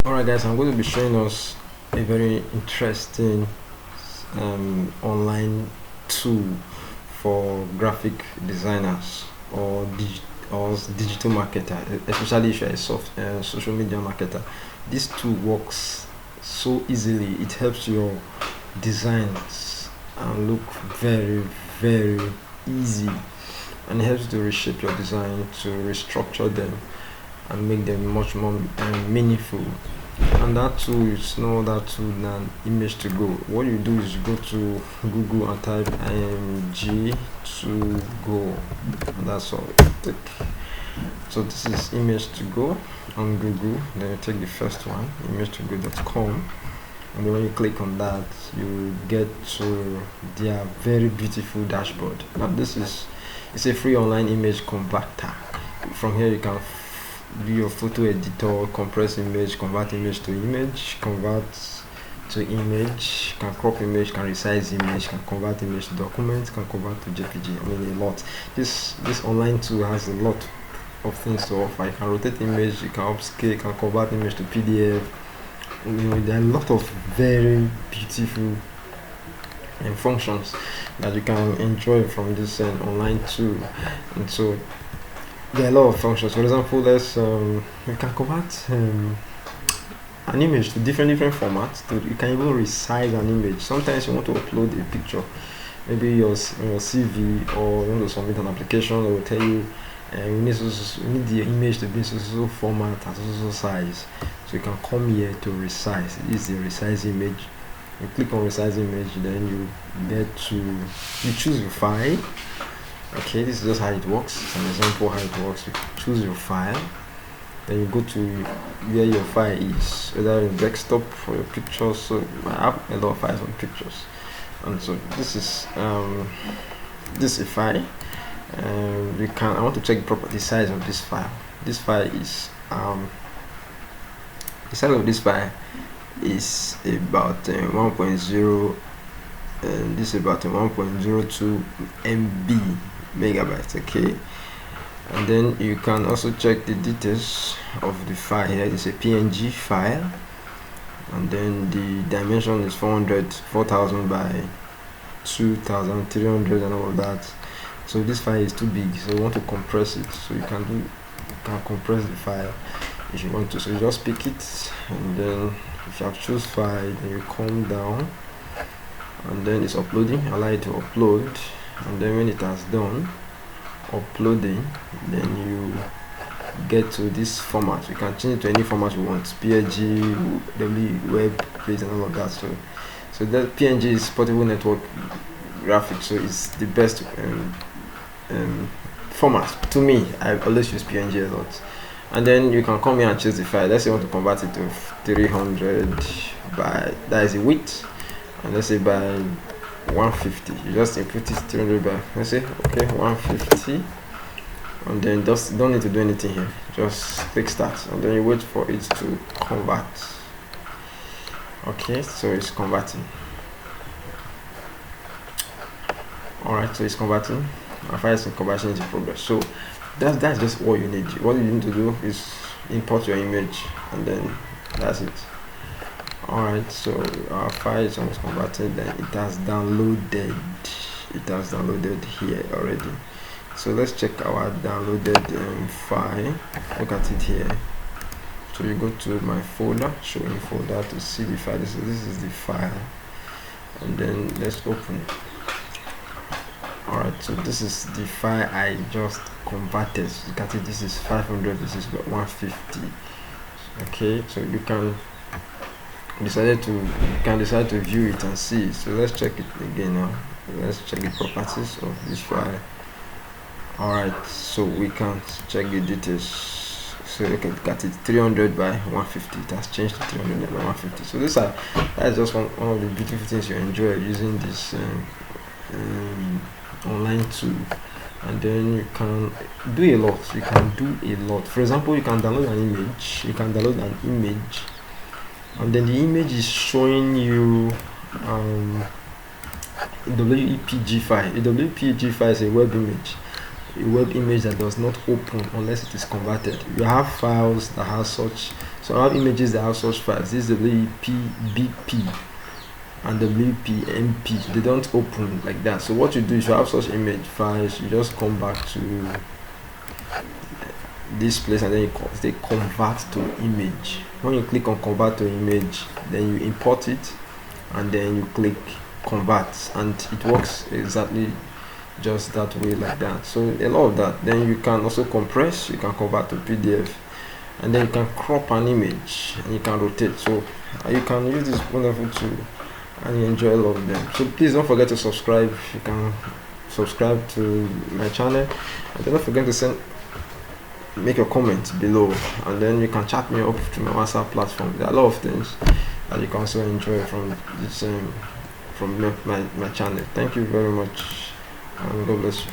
Alright guys, I'm going to be showing us a very interesting online tool for graphic designers or digital marketer, especially if you're a social media marketer. This tool works so easily. It helps your designs and look very easy, and it helps to reshape your design, to restructure them and make them much more meaningful. And that tool is no other tool than Img2go. What you do is you go to Google and type Img2go, and that's all. So this is Img2go on Google. Then you take the first one, img2go.com, and then when you click on that, you get to their very beautiful dashboard. Now it's a free online image converter. From here you can do your photo editor, compress image, convert image to image, convert to image, can crop image, can resize image, can convert image to document, can convert to JPG. I mean, a lot. This online tool has a lot of things to offer. You can rotate image, you can upscale, you can convert image to PDF. There are a lot of very beautiful functions that you can enjoy from this online tool. And so there are a lot of functions. For example, we can convert an image to different formats. You can even resize an image. Sometimes you want to upload a picture, maybe your CV, or you want to submit an application. They will tell you we need the image to be so format and so size. So you can come here to resize. This is the resize image. You click on resize image, then you choose your file. Okay, this is just how it works. It's an example how it works. You choose your file, then you go to where your file is, whether your desktop or your pictures. So I have a lot of files on pictures, and so this is a file. I want to check the property size of this file. This file is the size of this file is about 1.0, and this is about 1.02 MB megabytes. Okay, and then you can also check the details of the file. Here it is a PNG file, and then the dimension is 4,000 by 2,300 and all of that. So this file is too big, so you want to compress it. So you can compress the file if you want to. So you just pick it, and then if you have choose file, then you come down, and then it's uploading. Allow it to upload, and then when it has done uploading, then you get to this format. You can change it to any format you want: PNG, web page, and all of that. So that PNG is portable network graphics, so it's the best format to me. I always use PNG a lot. And then you can come here and choose the file. Let's say you want to convert it to 300 by, that is the width, and let's say by 150. You just input it 300 by, let's say, okay, 150, and then just don't need to do anything here. Just click start, and then you wait for it to convert. Okay, so it's converting. Alright, so it's converting. Our file is in conversion is in progress. So that's just all you need. What you need to do is import your image, and then that's it. Alright, so our file is almost converted. Then it has downloaded. It has downloaded here already. So let's check our downloaded file. Look at it here. So you go to my folder, showing folder, to see the file. This is the file, and then let's open it. Alright, so this is the file I just converted. You can see this is 500, this is 150. Okay, so you can decide to view it and see it. So let's check it again now. Let's check the properties of this file. Alright, so we can check the details. So you can look at it, 300 by 150. It has changed to 300 by 150. So that's just one of the beautiful things you enjoy using this online tool. And then you can do a lot. For example, you can download an image. And then the image is showing you a WPG file. A WPG file is a web image that does not open unless it is converted. You have files that have such So I have images that have source files. This is WPBP and WPMP. They don't open like that. So what you do is you have such image files, you just come back to this place and then you they convert to image. When you click on convert to image, then you import it and then you click convert, and it works exactly just that way, like that. So a lot of that. Then you can also compress, you can convert to PDF, and then you can crop an image and you can rotate. So you can use this wonderful tool and you enjoy a lot of them. So please don't forget to subscribe. You can subscribe to my channel, and don't forget to make your comment below, and then you can chat me up to my WhatsApp platform. There are a lot of things that you can also enjoy from this from my channel. Thank you very much, and God bless you.